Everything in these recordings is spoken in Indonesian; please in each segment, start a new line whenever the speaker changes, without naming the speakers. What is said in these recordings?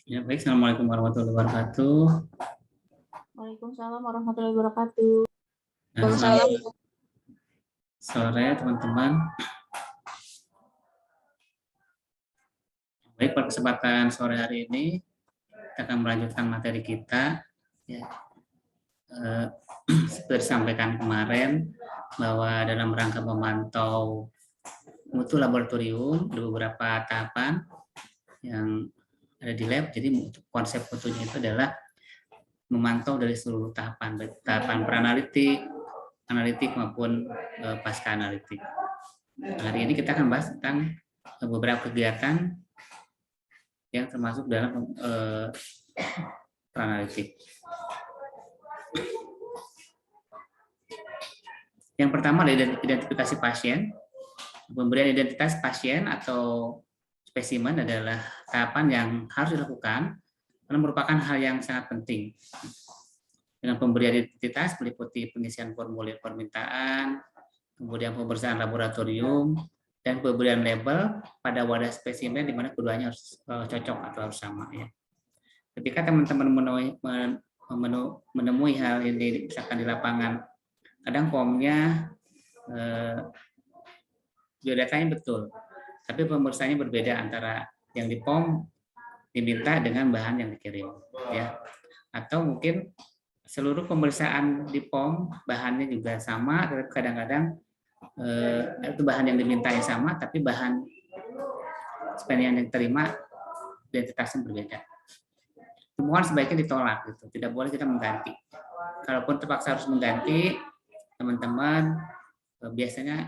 Ya, baik. Assalamualaikum warahmatullahi wabarakatuh.
Waalaikumsalam warahmatullahi wabarakatuh.
Nah, selamat sore, teman-teman. Baik, pada kesempatan sore hari ini, kita akan melanjutkan materi kita. Ya, seperti disampaikan kemarin, bahwa dalam rangka memantau mutu laboratorium, ada beberapa tahapan yang ada di lab. Jadi konsep mutunya itu adalah memantau dari seluruh tahapan, baik tahapan preanalitik, analitik maupun pasca analitik. Hari ini kita akan bahas tentang beberapa kegiatan yang termasuk dalam preanalitik. Yang pertama adalah identifikasi pasien. Pemberian identitas pasien atau spesimen adalah tahapan yang harus dilakukan karena merupakan hal yang sangat penting. Dengan pemberian identitas meliputi pengisian formulir permintaan, kemudian pemeriksaan laboratorium, dan pemberian label pada wadah spesimen di mana keduanya harus cocok atau harus sama. Ya. Ketika teman-teman menemui hal ini misalkan di lapangan, kadang formnya biodatanya betul, tapi pemeriksaannya berbeda antara yang di POM diminta dengan bahan yang dikirim, ya. Atau mungkin seluruh pemeriksaan di POM bahannya juga sama, tapi kadang-kadang itu bahan yang diminta yang sama, tapi bahan spesimen yang diterima identitasnya berbeda. Temuan sebaiknya ditolak, gitu. Tidak boleh kita mengganti. Kalaupun terpaksa harus mengganti, teman-teman biasanya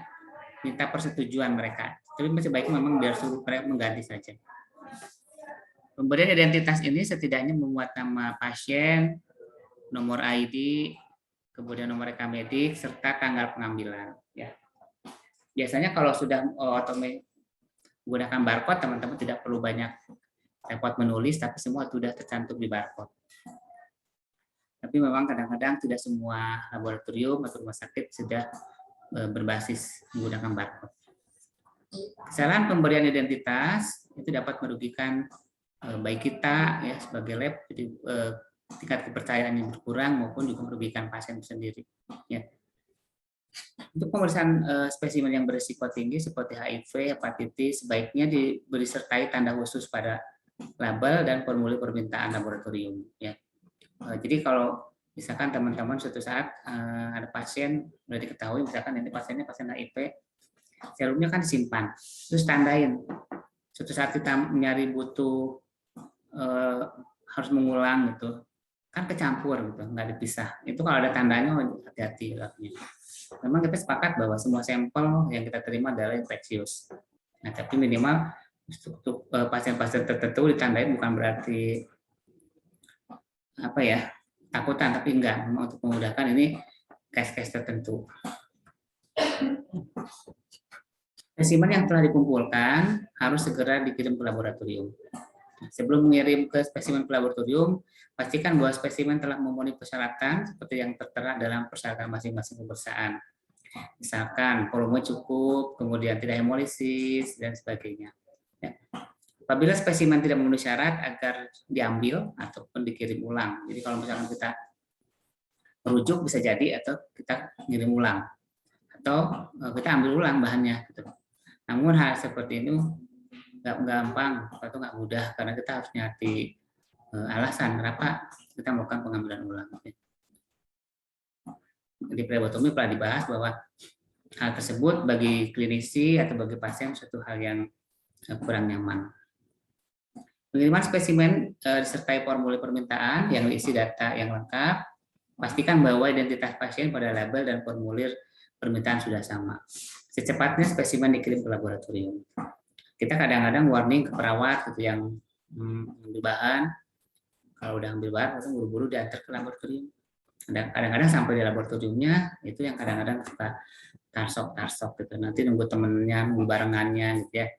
minta persetujuan mereka. Tapi masih baiknya memang biar suruh mereka mengganti saja. Pemberian identitas ini setidaknya memuat nama pasien, nomor ID, kemudian nomor rekam medik, serta tanggal pengambilan. Ya. Biasanya kalau sudah menggunakan barcode, teman-teman tidak perlu banyak repot menulis, tapi semua sudah tercantum di barcode. Tapi memang kadang-kadang tidak semua laboratorium atau rumah sakit sudah berbasis menggunakan barcode. Kesalahan pemberian identitas itu dapat merugikan baik kita ya sebagai lab, jadi tingkat kepercayaan yang berkurang maupun juga merugikan pasien sendiri. Ya. Untuk pemeriksaan spesimen yang berisiko tinggi seperti HIV, hepatitis, sebaiknya diberi sertai tanda khusus pada label dan formulir permintaan laboratorium. Ya. Jadi kalau misalkan teman-teman suatu saat ada pasien sudah diketahui misalkan ini pasiennya pasien HIV, serumnya kan disimpan, terus tandain. Suatu saat kita nyari butuh harus mengulang gitu, kan kecampur gitu, nggak dipisah. Itu kalau ada tandanya hati-hati. Memang kita sepakat bahwa semua sampel yang kita terima adalah infeksius. Nah, tapi minimal untuk pasien-pasien tertentu ditandai bukan berarti apa ya takutan, tapi enggak, memang untuk memudahkan ini case-case tertentu. Spesimen yang telah dikumpulkan harus segera dikirim ke laboratorium. Sebelum mengirim ke spesimen ke laboratorium, pastikan bahwa spesimen telah memenuhi persyaratan seperti yang tertera dalam persyaratan masing-masing pemeriksaan. Misalkan volume cukup, kemudian tidak hemolisis, dan sebagainya. Ya. Apabila spesimen tidak memenuhi syarat agar diambil ataupun dikirim ulang. Jadi kalau misalkan kita merujuk bisa jadi atau kita ngirim ulang. Atau kita ambil ulang bahannya. Gitu. Namun hal seperti ini nggak gampang atau nggak mudah karena kita harus nyari alasan kenapa kita melakukan pengambilan ulang. Di plebotomi pernah dibahas bahwa hal tersebut bagi klinisi atau bagi pasien suatu hal yang kurang nyaman. Pengiriman spesimen disertai formulir permintaan yang diisi data yang lengkap. Pastikan bahwa identitas pasien pada label dan formulir permintaan sudah sama. Secepatnya spesimen dikirim ke laboratorium. Kita kadang-kadang warning ke perawat gitu yang ambil bahan. Kalau udah ambil bahan, langsung buru-buru diantar ke laboratorium. Kadang-kadang sampai di laboratoriumnya itu yang kadang-kadang suka tarsok gitu. Nanti nunggu temennya, nunggu barengannya gitu ya.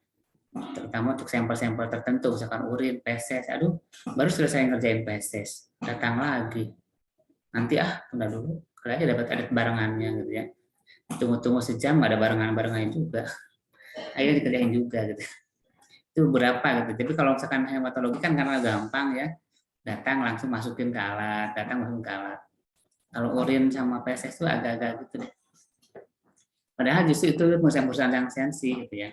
Terutama untuk sampel-sampel tertentu, misalkan urin, feses, aduh, baru selesai ngerjain feses, datang lagi. Nanti tunda dulu, kali aja dapat ada barengannya gitu ya. Tunggu-tunggu sejam ada barengan-barengannya juga. Ayo dikerjain juga gitu. Itu berapa gitu. Tapi kalau misalkan hematologi kan karena gampang ya, datang langsung masukin ke alat, datang masukin ke alat. Kalau urin sama PSS itu agak-agak gitu deh. Padahal justru itu perusahaan-perusahaan yang sensi gitu ya.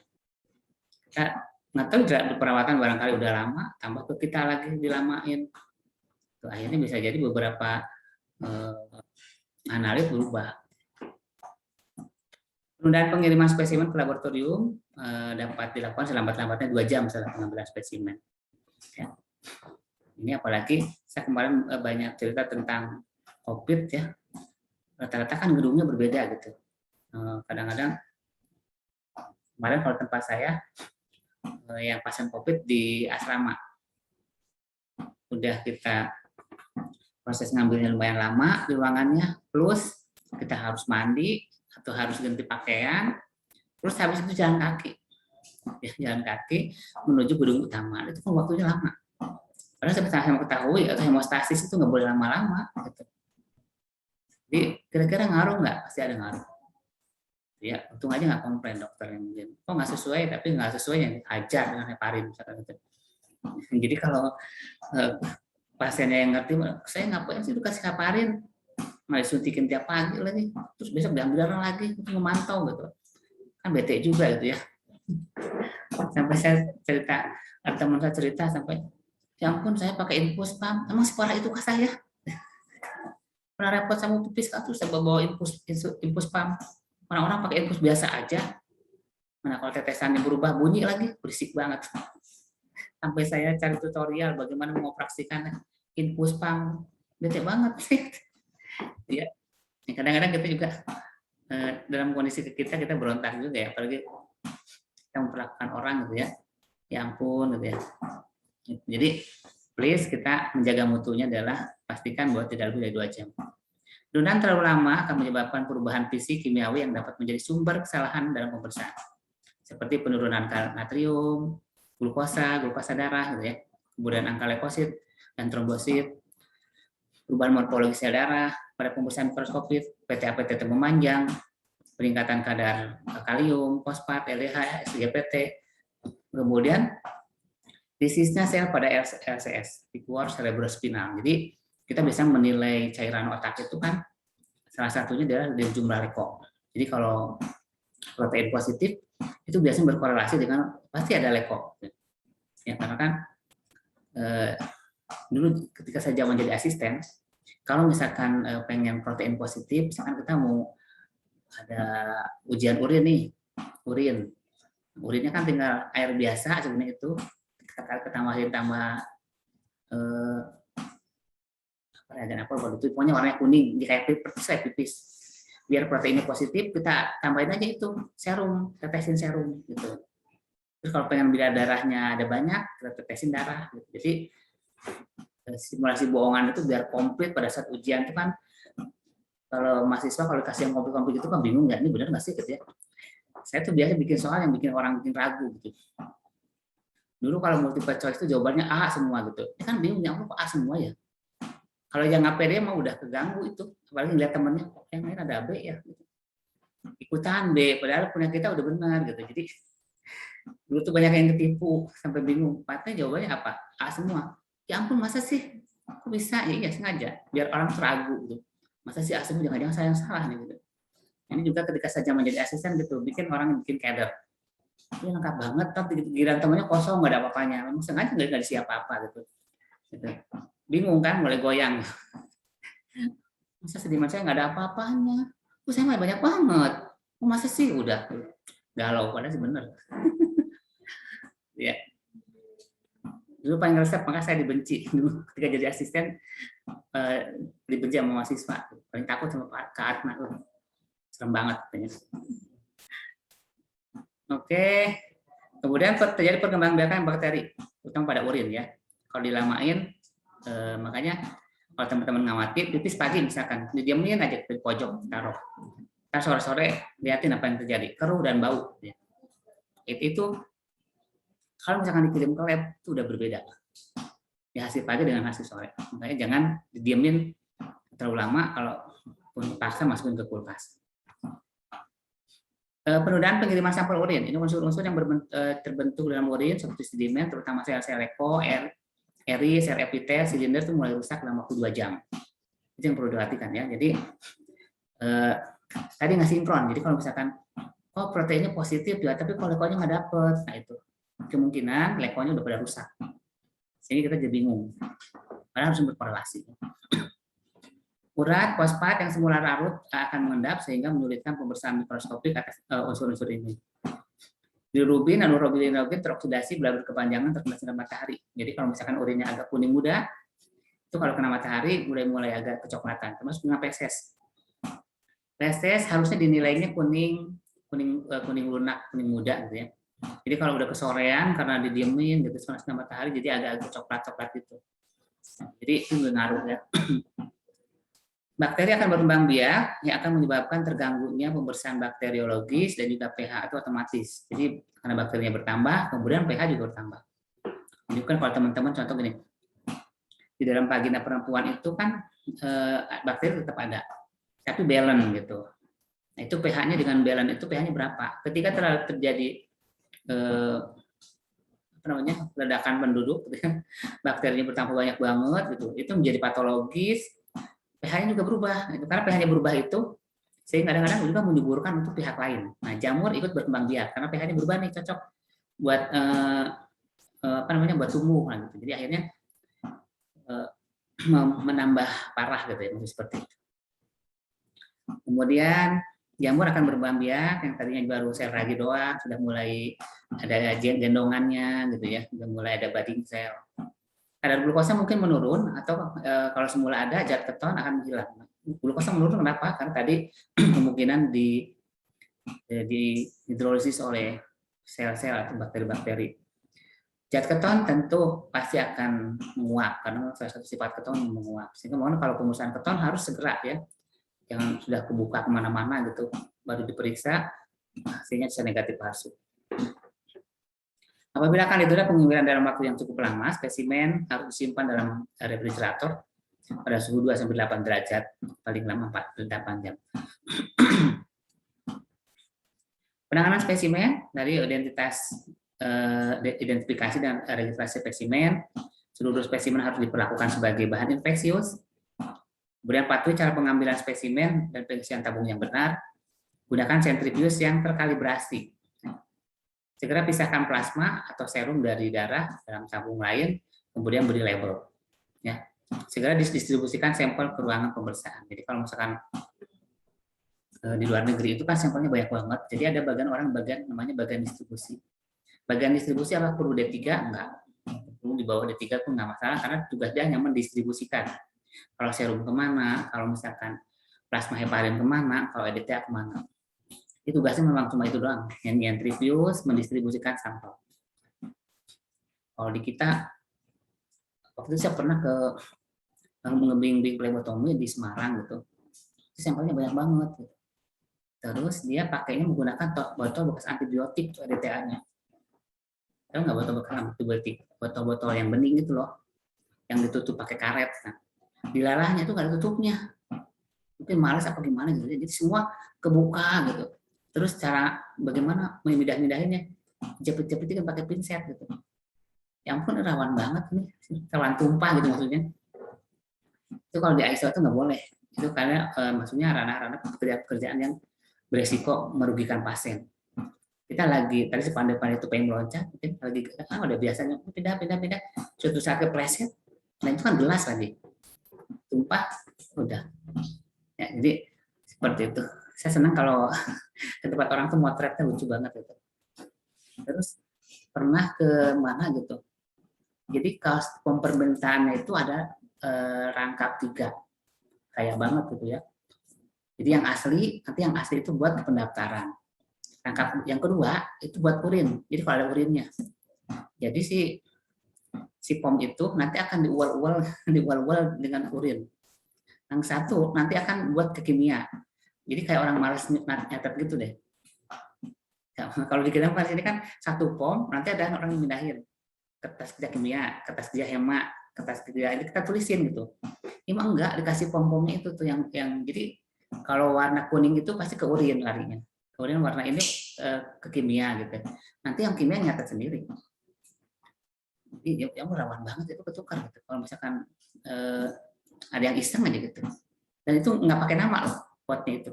Kita nggak tahu di perawatan barangkali udah lama, tambah ke kita lagi dilamain. Tuh, akhirnya bisa jadi beberapa analis berubah. Penundaan pengiriman spesimen ke laboratorium dapat dilakukan selambat-lambatnya 2 jam setelah pengambilan spesimen. Ya. Ini apalagi saya kemarin banyak cerita tentang COVID ya. Rata-rata kan gedungnya berbeda gitu. Kadang-kadang kemarin kalau tempat saya yang pasien COVID di asrama, udah kita proses ngambilnya lumayan lama di ruangannya, plus kita harus mandi atau harus ganti pakaian, terus habis itu jalan kaki, ya jalan kaki menuju gedung utama, itu kan waktunya lama. Padahal saya mau ketahui atau hemostasis itu nggak boleh lama-lama. Gitu. Jadi kira-kira ngaruh nggak? Pasti ada ngaruh. Ya, untung aja nggak komplain dokter yang mungkin, kok nggak sesuai, tapi nggak sesuai yang ajar dengan heparin misalkan gitu. Jadi kalau pasiennya yang ngerti, saya ngapain sih dikasih heparin, malah disuntikin tiap pagi lagi, terus besok diambil darah lagi untuk memantau gitu, kan bete juga gitu ya. Sampai saya cerita, teman saya cerita sampai, ya ampun saya pakai infus pam, emang separah itu kah saya? Pernah repot sama pipis kan, terus saya bawa infus pam. Orang-orang pakai infus biasa aja. Mana kalau tetesannya berubah bunyi lagi, berisik banget. Sampai saya cari tutorial bagaimana mengoperasikan infus pam. Bete banget sih. Ya. Kadang-kadang kita juga dalam kondisi kita berontak juga ya, apalagi kita memperlakukan orang gitu ya. Ya ampun gitu ya. Jadi please kita menjaga mutunya adalah pastikan bahwa tidak lebih dari 2 jam. Penundaan terlalu lama akan menyebabkan perubahan fisik kimiawi yang dapat menjadi sumber kesalahan dalam pemeriksaan. Seperti penurunan natrium, glukosa darah, gitu ya. Kemudian angka leukosit dan trombosit, perubahan morfologi sel darah pada pemeriksaan mikroskopik, PT-APT memanjang, peningkatan kadar kalium, fosfat, LDH, SGPT, kemudian disisnya sel pada LCS, liquor cerebrospinal. Jadi kita bisa menilai cairan otak itu kan salah satunya adalah dari jumlah leko. Jadi kalau protein positif itu biasanya berkorelasi dengan pasti ada leko. Ya karena kan dulu ketika saya zaman jadi asisten, kalau misalkan pengen protein positif, misalkan kita mau ada ujian urin nih, urinnya kan tinggal air biasa sebenarnya itu kita tambahin tambah reagen apa waktu itu pokoknya warnanya kuning di kayak pipis biar proteinnya positif kita tambahin aja itu serum, tetesin serum gitu. Terus kalau pengen bila darahnya ada banyak kita tetesin darah gitu. Jadi simulasi bohongan itu biar komplit pada saat ujian itu kan kalau mahasiswa kalau kasih yang komplit itu kan bingung nggak ini benar nggak sih gitu ya. Saya tuh biasa bikin soal yang bikin orang bikin ragu gitu. Dulu kalau multiple choice itu jawabannya A semua gitu. Ini kan bingung ya kok A semua ya. Kalau yang nggak pede mah udah keganggu itu, apalagi ngeliat temennya kok yang lain ada B ya, gitu. Ikutan B, padahal punya kita udah benar gitu. Jadi dulu tuh banyak yang ketipu sampai bingung. Patnya jawabannya apa? A semua. Ya ampun masa sih? Kok bisa? Ya iya sengaja biar orang teragu gitu. Masa sih A semua? Jangan-jangan saya yang salah nih gitu. Ini juga ketika saya menjadi asisten gitu, bikin orang bikin keder. Ini lengkap banget, tapi giliran temennya kosong nggak ada apa-apanya. Memang sengaja nggak dikasih apa-apa gitu. Bingung kan, mulai goyang. Masa sediman saya nggak ada apa-apanya? Saya mah banyak banget. Masa sih udah galau, padahal sih bener. Ya. Dulu paling resep, maka saya dibenci dulu ketika jadi asisten, dibenci sama mahasiswa. Paling takut sama Kak Atma. Serem banget. Oke. Kemudian terjadi perkembangan biakan bakteri, terutama pada urin ya. Kalau dilamain, makanya kalau teman-teman ngamati pipis pagi misalkan didiamin aja di pojok taruh, ntar sore-sore liatin apa yang terjadi, keruh dan bau ya. Itu kalau misalkan dikirim ke lab itu udah berbeda ya, hasil pagi dengan hasil sore. Makanya jangan didiamin terlalu lama, kalau pun paksa masukin ke kulkas. Penundaan pengiriman sampel urin. Ini unsur-unsur yang terbentuk dalam urin seperti sedimen, terutama sel-sel leko, eri, sel epitel, silinder itu mulai rusak dalam waktu 2 jam. Itu yang perlu diperhatikan ya. Jadi tadi nggak sinkron. Jadi kalau misalkan proteinnya positif ya, tapi kalau lekonya nggak dapet, nah itu kemungkinan lekonya udah pada rusak. Sehingga kita jadi bingung. Padahal harus berkorelasi. Urat, fosfat yang semula larut akan mengendap sehingga menyulitkan pemeriksaan mikroskopik atas unsur-unsur ini. Bilirubin dan urobilin teroksidasi bila berkepanjangan terkena sinar matahari. Jadi kalau misalkan urinnya agak kuning muda, itu kalau kena matahari mulai agak kecoklatan, termasuk dengan feses. Feses harusnya dinilainya kuning lunak, kuning muda gitu ya. Jadi kalau udah kesorean karena didiemin gitu sama sinar matahari, jadi agak coklat-coklat gitu. Jadi itu ngaruh ya. Bakteri akan berkembang biak yang akan menyebabkan terganggunya pembersihan bakteriologis dan juga pH itu otomatis. Jadi karena bakterinya bertambah, kemudian pH juga bertambah. Jadi kan kalau teman-teman contoh gini, di dalam vagina perempuan itu kan bakteri tetap ada, tapi balance gitu. Nah, itu pH-nya dengan balance itu pH-nya berapa? Ketika terjadi ledakan penduduk, bakterinya bertambah banyak banget gitu, itu menjadi patologis. pH-nya juga berubah, karena pH-nya berubah itu sehingga kadang-kadang juga menyuburkan untuk pihak lain. Nah, jamur ikut berkembang biak karena pH-nya berubah nih, cocok buat buat tumbuh gitu. Jadi akhirnya menambah parah gitu ya, seperti itu. Kemudian jamur akan berkembang biak yang tadinya baru sel ragi doang, sudah mulai ada gendongannya gitu ya, sudah mulai ada budding sel. Kadar glukosa mungkin menurun atau kalau semula ada zat keton akan hilang. Glukosa menurun kenapa? Karena tadi kemungkinan di hidrolisis oleh sel-sel atau bakteri-bakteri. Zat keton tentu pasti akan menguap karena salah satu sifat keton menguap. Sehingga mohon kalau pemeriksaan keton harus segera ya, jangan sudah kebuka kemana-mana gitu baru diperiksa hasilnya bisa negatif palsu. Apabila kandidat pengumiran dalam waktu yang cukup lama, spesimen harus disimpan dalam refrigerator pada suhu 2-8 derajat, paling lama 4-8 jam. Penanganan spesimen dari identifikasi dan registrasi spesimen, seluruh spesimen harus diperlakukan sebagai bahan infeksius. Kemudian patuhi cara pengambilan spesimen dan pengisian tabung yang benar. Gunakan sentrifuge yang terkalibrasi. Segera pisahkan plasma atau serum dari darah dalam tabung lain, kemudian beri label. Ya, segera didistribusikan sampel ke ruangan pemeriksaan. Jadi kalau misalkan di luar negeri itu kan sampelnya banyak banget, jadi ada bagian namanya bagian distribusi. Bagian distribusi apa perlu D3? Enggak. Perlu di bawah D3 pun nggak masalah karena tugas dia hanya mendistribusikan. Kalau serum kemana, kalau misalkan plasma heparin kemana, kalau EDTA kemana. Itu tugasnya memang cuma itu doang, yang sentrifuge mendistribusikan sampel. Kalau di kita, waktu itu saya pernah ke ngebimbing plebotomi di Semarang gitu, itu sampelnya banyak banget. Gitu. Terus dia pakainya menggunakan botol bekas antibiotik itu EDTA-nya. Tahu nggak botol bekas antibiotik? Botol-botol yang bening gitu loh, yang ditutup pakai karet. Nah, dilalahnya itu nggak ada tutupnya. Mungkin malas apa gimana gitu. Jadi semua kebuka gitu. Terus cara bagaimana memindah-mindahinnya, jepit-jepitin pakai pinset gitu. Ya ampun rawan banget nih, rawan tumpah gitu maksudnya. Itu kalau di ISO itu nggak boleh. Itu karena maksudnya ranah-ranah pekerjaan yang beresiko merugikan pasien. Kita lagi, tadi sepandai-pandai itu pengen meloncat, mungkin lagi, udah biasanya pindah, suatu saat kepleset, dan itu kan gelas lagi. Tumpah, udah. Ya, jadi seperti itu. Saya senang kalau ke tempat orang tuh motretnya lucu banget gitu. Terus pernah ke mana gitu. Jadi kaos pempermintaannya itu ada rangkap 3. Kayak banget gitu ya. Jadi yang asli itu buat pendaftaran. Rangkap yang kedua itu buat urin. Jadi kalau ada urinnya. Jadi si pom itu nanti akan diual-ual dengan urin. Yang satu nanti akan buat ke kimia. Jadi kayak orang malas nyatet gitu deh. Ya, kalau di kita ini kan satu pom, nanti ada orang yang mindahin kertas kerja kimia, kertas kerja hema, kertas kerja ini kita tulisin gitu. Emang enggak dikasih pom-pomnya itu tuh yang jadi kalau warna kuning itu pasti ke urin larinya. kemudian warna ini ke kimia gitu. Nanti yang kimia nyatet sendiri. Jadi yang rawan banget itu ketukar gitu. Kalau misalkan ada yang iseng aja gitu. Dan itu nggak pakai nama loh quote-nya itu.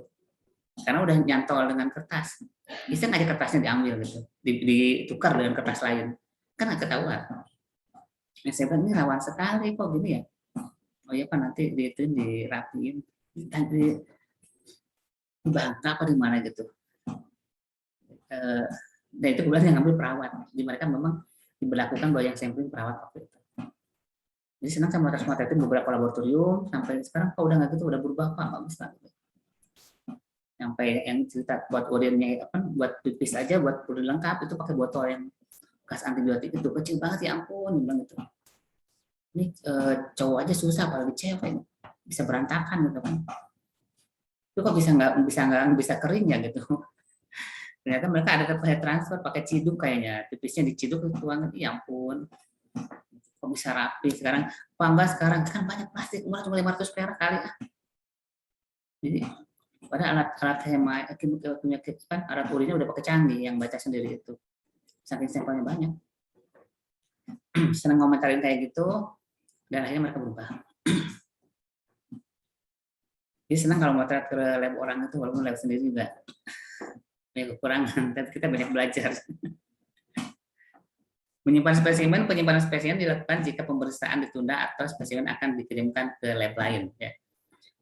Karena udah nyantol dengan kertas. Iseng aja kertasnya diambil gitu. Ditukar dengan kertas lain. Kan nggak ketahuan. Nah, saya bilang ini rawan sekali kok gini ya. Oh iya Pak, nanti itu dirapiin. Nanti dibangka apa di mana gitu. Dan itu kemudian yang ngambil perawat. Di mereka memang diberlakukan bahwa yang sampling perawat waktu itu. Jadi senang sama itu beberapa laboratorium sampai sekarang kok udah nggak gitu, udah berubah Pak, bagus lah. Sampai yang cerita buat urinnya apa, buat pipis aja, buat urin lengkap itu pakai botol yang bekas antibiotik itu kecil banget ya ampun, bilang gitu. Ini cowok aja susah, apalagi cewek bisa berantakan gitu kan. Itu kok bisa kering ya gitu. Ternyata mereka ada pakai transfer, pakai ciduk kayaknya, pipisnya diciduk itu banget, ya ampun. Kok bisa rapi sekarang? Apa enggak sekarang kan banyak plastik, murah cuma 500 perak kali ah. Jadi pada alat hema penyakit kan alat urinnya udah pakai canggih yang baca sendiri itu. Saking sampelnya banyak. Senang ngomentarin kayak gitu dan akhirnya mereka berubah. Jadi senang kalau mau ke lab orang itu walaupun lab sendiri juga banyak kekurangan, tapi kita banyak belajar. Penyimpanan spesimen dilakukan jika pemeriksaan ditunda atau spesimen akan dikirimkan ke lab lain. Ya.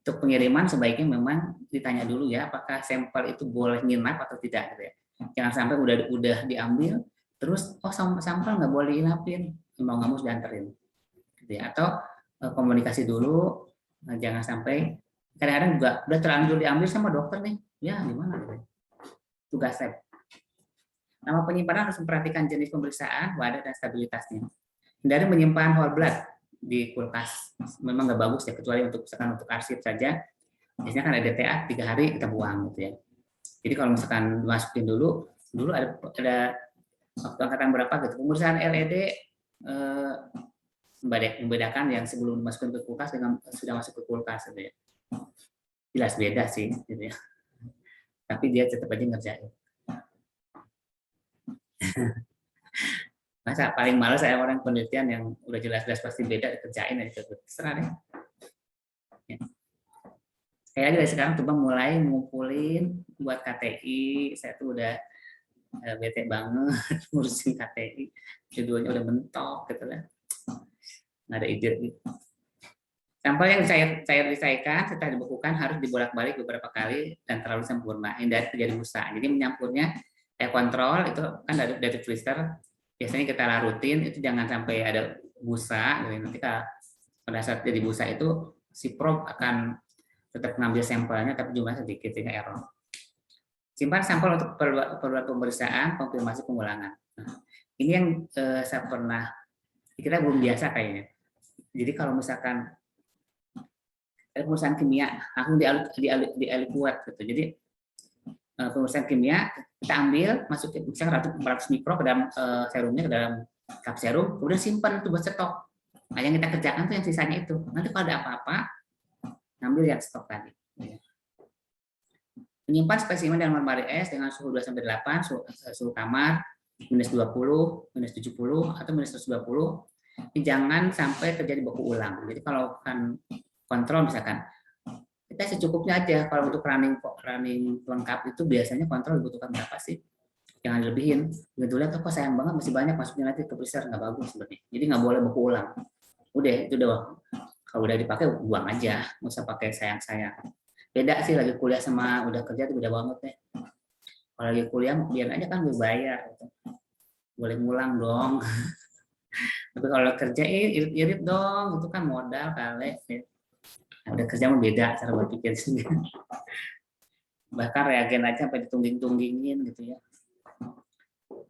Untuk pengiriman sebaiknya memang ditanya dulu ya, apakah sampel itu boleh nginap atau tidak. Gitu ya. Jangan sampai udah diambil, terus sampel nggak boleh inapin, mau nggak mau dianterin. Gitu ya. Atau komunikasi dulu, jangan sampai kadang-kadang juga udah terlanjur diambil sama dokter nih, ya gimana gitu. Tugas lab. Nama penyimpanan harus memperhatikan jenis pemeriksaan, wadah, dan stabilitasnya. Hindari menyimpan whole blood di kulkas. Memang nggak bagus ya, kecuali untuk misalkan untuk arsip saja. Biasanya kan ada DTA 3 hari kita buang gitu ya. Jadi kalau misalkan dimasukin dulu ada waktu angkatan berapa gitu. Pemeriksaan LED membedakan yang sebelum dimasukin ke kulkas dengan sudah masuk ke kulkas gitu ya. Jelas beda sih gitu ya. Tapi dia tetap aja ngerjain. Masa paling males saya orang penelitian yang udah jelas-jelas pasti beda dikerjain aja terserah deh. Ya. Saya dari sekarang coba mulai ngumpulin buat KTI. Saya tuh udah bete banget ngurusin KTI. Judulnya udah mentok gitu kan. Nggak ada ide gitu. Sampel yang cairkan setelah dibekukan harus dibolak-balik beberapa kali dan terlalu sempurna. Hindari terjadi busa. Jadi menyampurnya kontrol itu kan dari twister biasanya kita larutin itu jangan sampai ada busa. Gitu. Nanti pada saat jadi busa itu si probe akan tetap mengambil sampelnya tapi jumlahnya sedikit sehingga error. Simpan sampel untuk keperluan pemeriksaan, konfirmasi pengulangan. Nah, ini yang saya pernah kita belum biasa kayaknya. Jadi kalau misalkan pemeriksaan kimia langsung dialikuat gitu. Jadi pemeriksaan kimia kita ambil masukin misalnya 400 mikro ke dalam serumnya, ke dalam cup serum, kemudian simpan itu buat stok. Nah yang kita kerjakan tuh yang sisanya itu. Nanti kalau ada apa-apa ngambil yang stok tadi. Menyimpan spesimen dalam lemari es dengan suhu 2-8, suhu kamar minus 20, minus 70 atau minus 120. Ini jangan sampai terjadi beku ulang. Jadi kalau kan kontrol misalkan kita secukupnya aja. Kalau untuk running lengkap itu biasanya kontrol dibutuhkan berapa sih? Jangan lebihin. Begitu lihat kok sayang banget masih banyak masuknya nanti ke freezer nggak bagus sebenarnya. Jadi nggak boleh beku ulang. Udah itu udah kalau udah dipakai buang aja, nggak usah pakai sayang-sayang. Beda sih lagi kuliah sama udah kerja itu beda banget ya. Kalau lagi kuliah biar aja kan berbayar. Gitu. Boleh ngulang dong. Tapi kalau kerja irit-irit dong, itu kan modal kali. Nah, udah kerja mah beda cara berpikir sih. Bahkan reagen aja sampai ditungging-tunggingin gitu ya.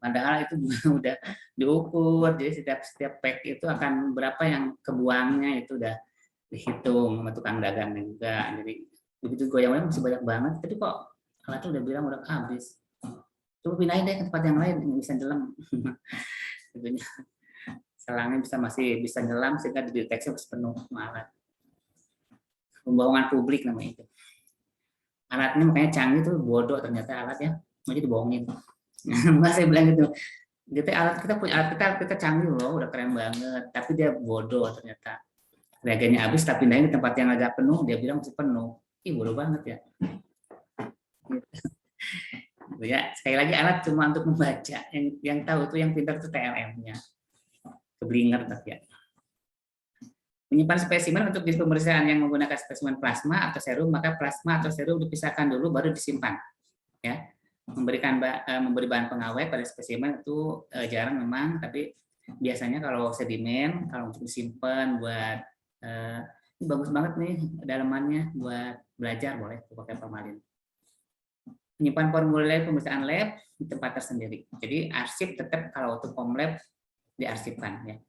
Padahal itu udah diukur, jadi setiap pack itu akan berapa yang kebuangnya itu udah dihitung sama tukang dagangnya juga. Jadi begitu goyangnya masih banyak banget, tapi kok alatnya udah bilang udah habis. Coba pindahin deh ke tempat yang lain yang bisa nyelam. Selangnya masih bisa nyelam sehingga dideteksi harus penuh malah. Pembohongan publik namanya itu. alatnya makanya canggih tuh, bodoh ternyata alatnya, mau dibohongin. Mbak saya bilang gitu, kita alat kita canggih loh, udah keren banget, tapi dia bodoh ternyata. Reagennya habis, tapi pindahin di tempat yang agak penuh, dia bilang masih penuh. Ih, bodoh banget ya. Gitu ya. Sekali lagi alat cuma untuk membaca, yang tahu tuh yang pintar itu TLM-nya. Keblinger tapi ya. Menyimpan spesimen untuk jenis pemeriksaan yang menggunakan spesimen plasma atau serum, maka plasma atau serum dipisahkan dulu baru disimpan. Ya, memberi bahan pengawet pada spesimen itu jarang memang, tapi biasanya kalau sedimen, kalau untuk disimpan buat ini bagus banget nih dalamannya buat belajar, boleh pakai formalin. Menyimpan formulir pemeriksaan lab di tempat tersendiri. Jadi arsip tetap kalau untuk form lab diarsipkan ya.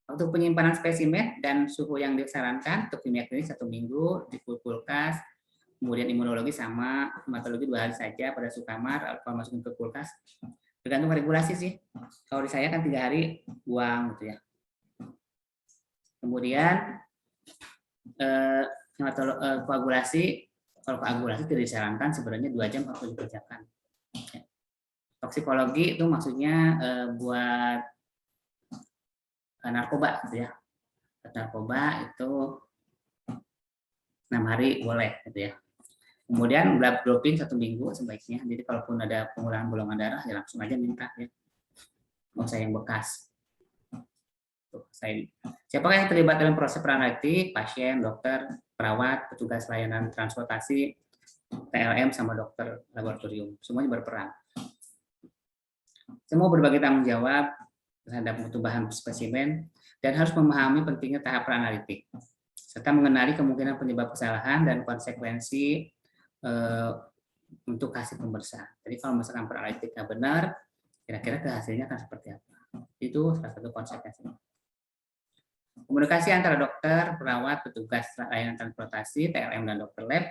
Untuk penyimpanan spesimen dan suhu yang disarankan untuk kimia klinis 1 minggu di kulkas, kemudian imunologi sama hematologi 2 hari saja pada suhu kamar, kalau masukin ke kulkas. Tergantung regulasi sih. Kalau di saya kan 3 hari buang gitu ya. Kemudian koagulasi, kalau koagulasi tidak disarankan sebenarnya 2 jam harus dikerjakan. Toksikologi itu maksudnya buat narkoba gitu ya. Narkoba itu 6 hari boleh gitu ya. Kemudian blood doping 1 minggu sebaiknya. Jadi kalaupun ada pengurangan golongan darah ya langsung aja minta ya. Nggak usah yang bekas. Siapakah yang terlibat dalam proses peranalitik? Pasien, dokter, perawat, petugas layanan transportasi, TLM sama dokter laboratorium. Semuanya berperan. Semua berbagi tanggung jawab terhadap mutu bahan spesimen dan harus memahami pentingnya tahap peranalitik serta mengenali kemungkinan penyebab kesalahan dan konsekuensi untuk hasil pemeriksaan. Jadi kalau misalkan peranalitiknya benar, kira-kira hasilnya akan seperti apa? Itu salah satu konsekuensinya. Komunikasi antara dokter, perawat, petugas layanan transportasi, TLM dan dokter lab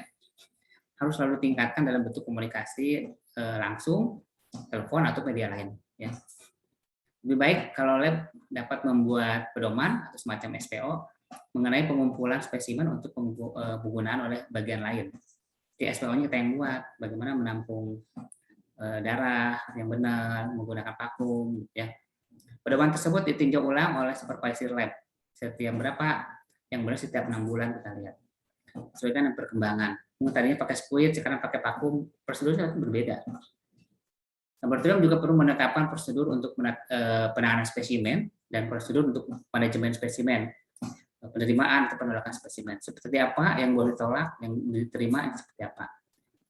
harus selalu tingkatkan dalam bentuk komunikasi langsung, telepon atau media lain. Ya. Lebih baik kalau lab dapat membuat pedoman atau semacam SPO mengenai pengumpulan spesimen untuk penggunaan oleh bagian lain. Di SPO-nya kita yang buat, bagaimana menampung darah yang benar, menggunakan vakum, ya. Pedoman tersebut ditinjau ulang oleh supervisor lab setiap berapa, yang benar setiap 6 bulan kita lihat. Sesuai dengan perkembangan. Tadinya pakai squid, sekarang pakai vakum, prosedurnya berbeda. Laboratorium juga perlu menetapkan prosedur untuk penanganan spesimen dan prosedur untuk manajemen spesimen, penerimaan atau penolakan spesimen. Seperti apa yang boleh ditolak, yang diterima seperti apa.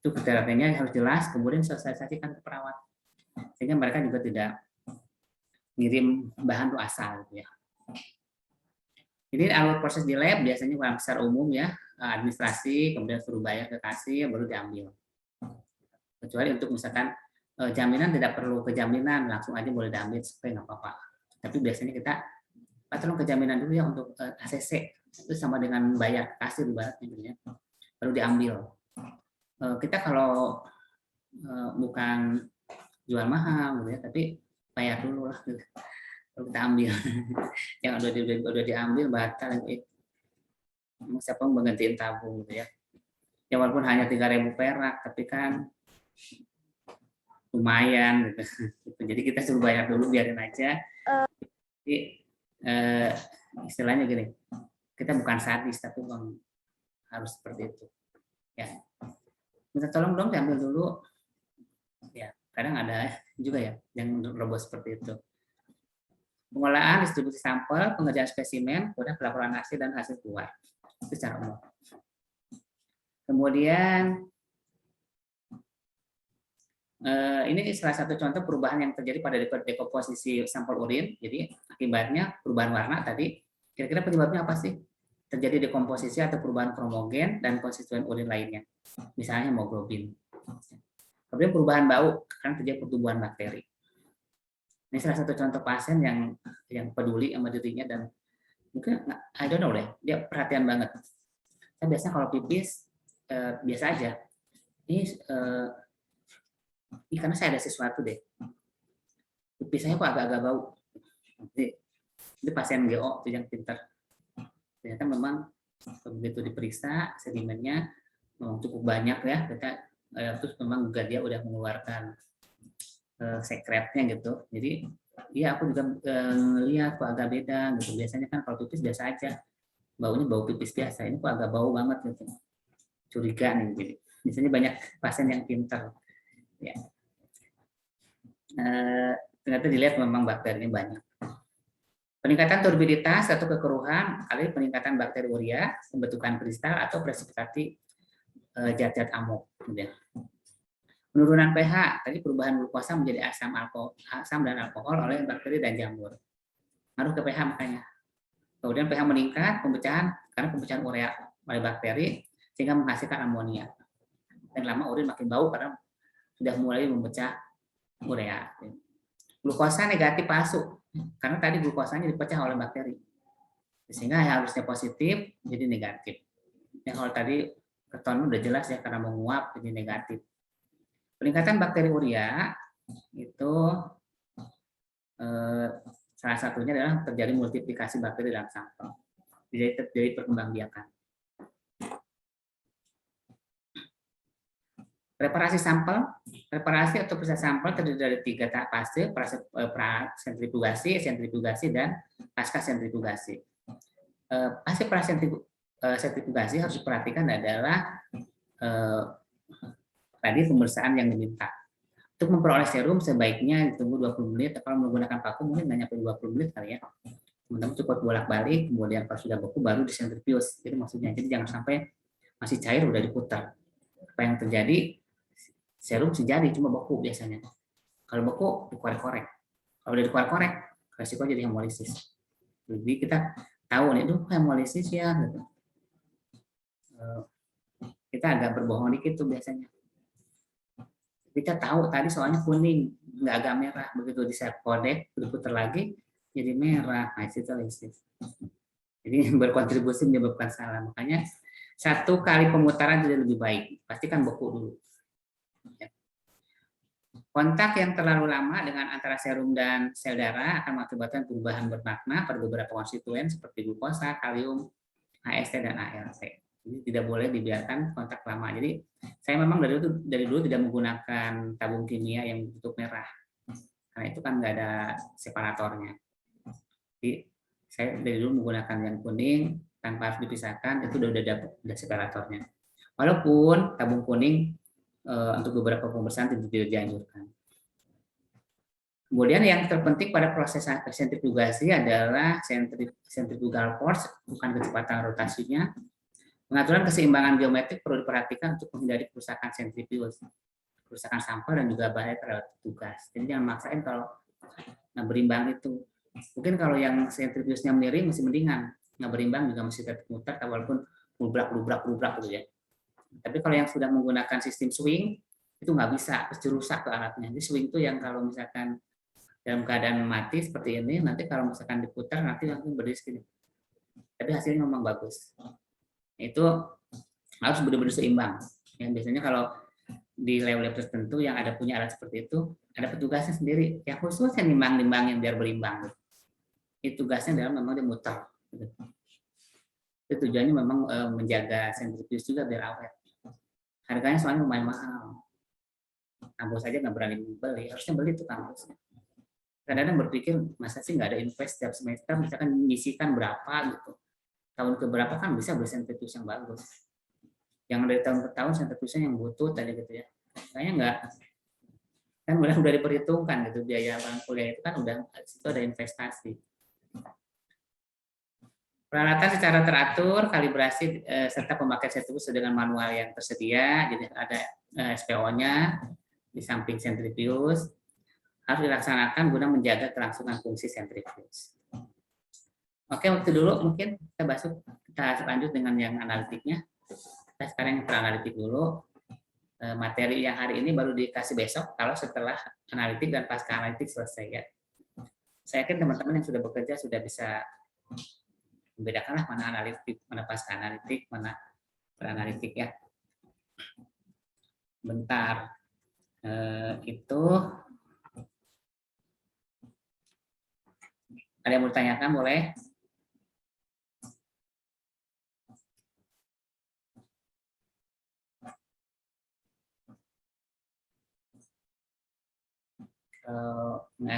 Itu kriterianya harus jelas, kemudian sosialisasikan ke perawat. Sehingga mereka juga tidak ngirim bahan itu asal. Gitu ya. Jadi alur proses di lab biasanya secara umum ya, administrasi, kemudian suruh bayar ke kasir, baru diambil. Kecuali untuk misalkan jaminan tidak perlu kejaminan, langsung aja boleh diambil supaya nggak apa-apa. Tapi biasanya kita tolong kejaminan dulu ya untuk ACC, itu sama dengan bayar kasir ibaratnya, baru diambil. Kita kalau bukan jual mahal gitu ya, tapi bayar dulu lah, gitu. Baru kita ambil. Yang udah diambil batal, siapa yang menggantiin tabung gitu ya. Ya walaupun hanya 3.000 perak, tapi kan lumayan gitu. Jadi kita suruh bayar dulu, biarin aja. Jadi istilahnya gini, kita bukan sadis tapi memang harus seperti itu. Ya, minta tolong dong diambil dulu. Ya, kadang ada juga ya yang roboh seperti itu. Pengolahan, distribusi sampel, pengerjaan spesimen, kemudian pelaporan hasil dan hasil keluar. Itu secara umum. Kemudian ini salah satu contoh perubahan yang terjadi pada dekomposisi sampel urin. Jadi akibatnya perubahan warna tadi. Kira-kira penyebabnya apa sih? Terjadi dekomposisi atau perubahan kromogen dan konstituen urin lainnya. Misalnya hemoglobin. Kemudian perubahan bau karena terjadi pertumbuhan bakteri. Ini salah satu contoh pasien yang peduli sama dirinya dan mungkin I don't know deh, dia perhatian banget. Saya biasanya kalau pipis biasa aja. Ini karena saya ada sesuatu deh. Pipis saya kok agak-agak bau. Itu pasien GO itu yang pintar. Ternyata memang begitu diperiksa sedimennya cukup banyak ya, kita terus memang juga dia udah mengeluarkan sekretnya gitu. Jadi iya aku juga lihat kok agak beda gitu. Biasanya kan kalau pipis biasa aja, baunya bau pipis biasa. Ini kok agak bau banget gitu. Curiga nih. Jadi biasanya banyak pasien yang pintar. Ya. Ternyata dilihat memang bakterinya banyak. Peningkatan turbiditas atau kekeruhan, kali peningkatan bakteri urea, pembentukan kristal atau presipitasi zat-zat amok. Kemudian penurunan pH, tadi perubahan glukosa menjadi asam dan alkohol oleh bakteri dan jamur. Ngaruh ke pH makanya. Kemudian pH meningkat, karena pembecahan urea oleh bakteri sehingga menghasilkan amonia. Dan lama urin makin bau karena sudah mulai memecah urea. Glukosa negatif palsu, karena tadi glukosanya dipecah oleh bakteri. Sehingga harusnya positif jadi negatif. Yang kalau tadi keton udah jelas ya karena menguap jadi negatif. Peningkatan bakteri urea itu salah satunya adalah terjadi multiplikasi bakteri dalam sampel. Jadi terjadi perkembangbiakan. Preparasi sampel, preparasi atau proses sampel terdiri dari 3 tahap fase, sentrifugasi, dan pasca sentrifugasi. Fase sentrifugasi harus diperhatikan adalah tadi pemeriksaan yang diminta. Untuk memperoleh serum sebaiknya ditunggu 20 menit, kalau menggunakan vakum mungkin hanya 20 menit kali ya. Teman-teman cukup bolak-balik, kemudian kalau sudah beku baru disentrifuge. Jadi maksudnya, jadi jangan sampai masih cair udah diputar. Apa yang terjadi? Serum sejadi cuma beku biasanya. Kalau beku dikorek-korek. Kalau udah dikorek-korek, resiko jadi hemolisis. Jadi kita tahu nih, itu hemolisis ya. Gitu. Kita agak berbohong dikit tuh biasanya. Kita tahu tadi soalnya kuning, nggak agak merah. Begitu di set kodek, diputar lagi, jadi merah. Nah, itu hemolisis. Jadi berkontribusi menyebabkan salah. Makanya 1 kali pemutaran jadi lebih baik. Pastikan beku dulu. Kontak yang terlalu lama dengan antara serum dan sel darah akan mengakibatkan perubahan bermakna pada beberapa konstituen seperti glukosa, kalium, AST, dan ALT. Jadi tidak boleh dibiarkan kontak lama. Jadi saya memang dari dulu tidak menggunakan tabung kimia yang berbentuk merah. Karena itu kan nggak ada separatornya. Jadi saya dari dulu menggunakan yang kuning tanpa harus dipisahkan, itu udah separatornya. Walaupun tabung kuning untuk beberapa pemeriksaan tidak dianjurkan. Kemudian yang terpenting pada proses sentrifugasi adalah centrifugal force, bukan kecepatan rotasinya. Pengaturan keseimbangan geometrik perlu diperhatikan untuk menghindari kerusakan sentrifuge, kerusakan sampel dan juga bahaya terhadap tugas. Jadi jangan maksain kalau berimbang itu. Mungkin kalau yang sentrifugenya miring masih mendingan, nggak berimbang juga masih tetap muter walaupun lubrak gitu ya. Tapi kalau yang sudah menggunakan sistem swing itu nggak bisa, pasti rusak ke alatnya. Jadi swing itu yang kalau misalkan dalam keadaan mati seperti ini, nanti kalau misalkan diputar nanti langsung berdiri segini. Tapi hasilnya memang bagus. Itu harus benar-benar seimbang. Yang biasanya kalau di level tertentu yang ada punya alat seperti itu, ada petugasnya sendiri yang khusus yang nimbang-nimbangin biar berimbang. Itu tugasnya adalah memang dia muter. Itu tujuannya memang menjaga sentrifuge juga biar awet. Harganya soalnya lumayan mahal. Kampus aja nggak berani beli, harusnya beli tuh kampusnya. Kadang-kadang berpikir masa sih nggak ada invest setiap semester misalkan menyisikan berapa gitu, tahun ke berapa kan bisa beli sentrifuge yang bagus, yang dari tahun ke tahun sentrifuge yang butuh tadi gitu ya, kayaknya nggak, kan udah diperhitungkan gitu biaya bang kuliah itu kan udah itu ada investasi. Peralatan secara teratur, kalibrasi serta pemakaian sentrifuge dengan manual yang tersedia, jadi ada SPO-nya di samping sentrifuge harus dilaksanakan guna menjaga kelangsungan fungsi sentrifuge. Oke, waktu dulu mungkin kita lanjut dengan yang analitiknya. Kita sekarang yang analitik dulu. Materi yang hari ini baru dikasih besok kalau setelah analitik dan pasca analitik selesai ya. Saya yakin teman-teman yang sudah bekerja sudah bisa membedakan mana analitik, mana pasca analitik, mana peranalitik ya. Bentar. Itu ada yang mau ditanyakan boleh?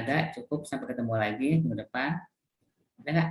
ada, cukup, sampai ketemu lagi minggu depan. Ada nggak?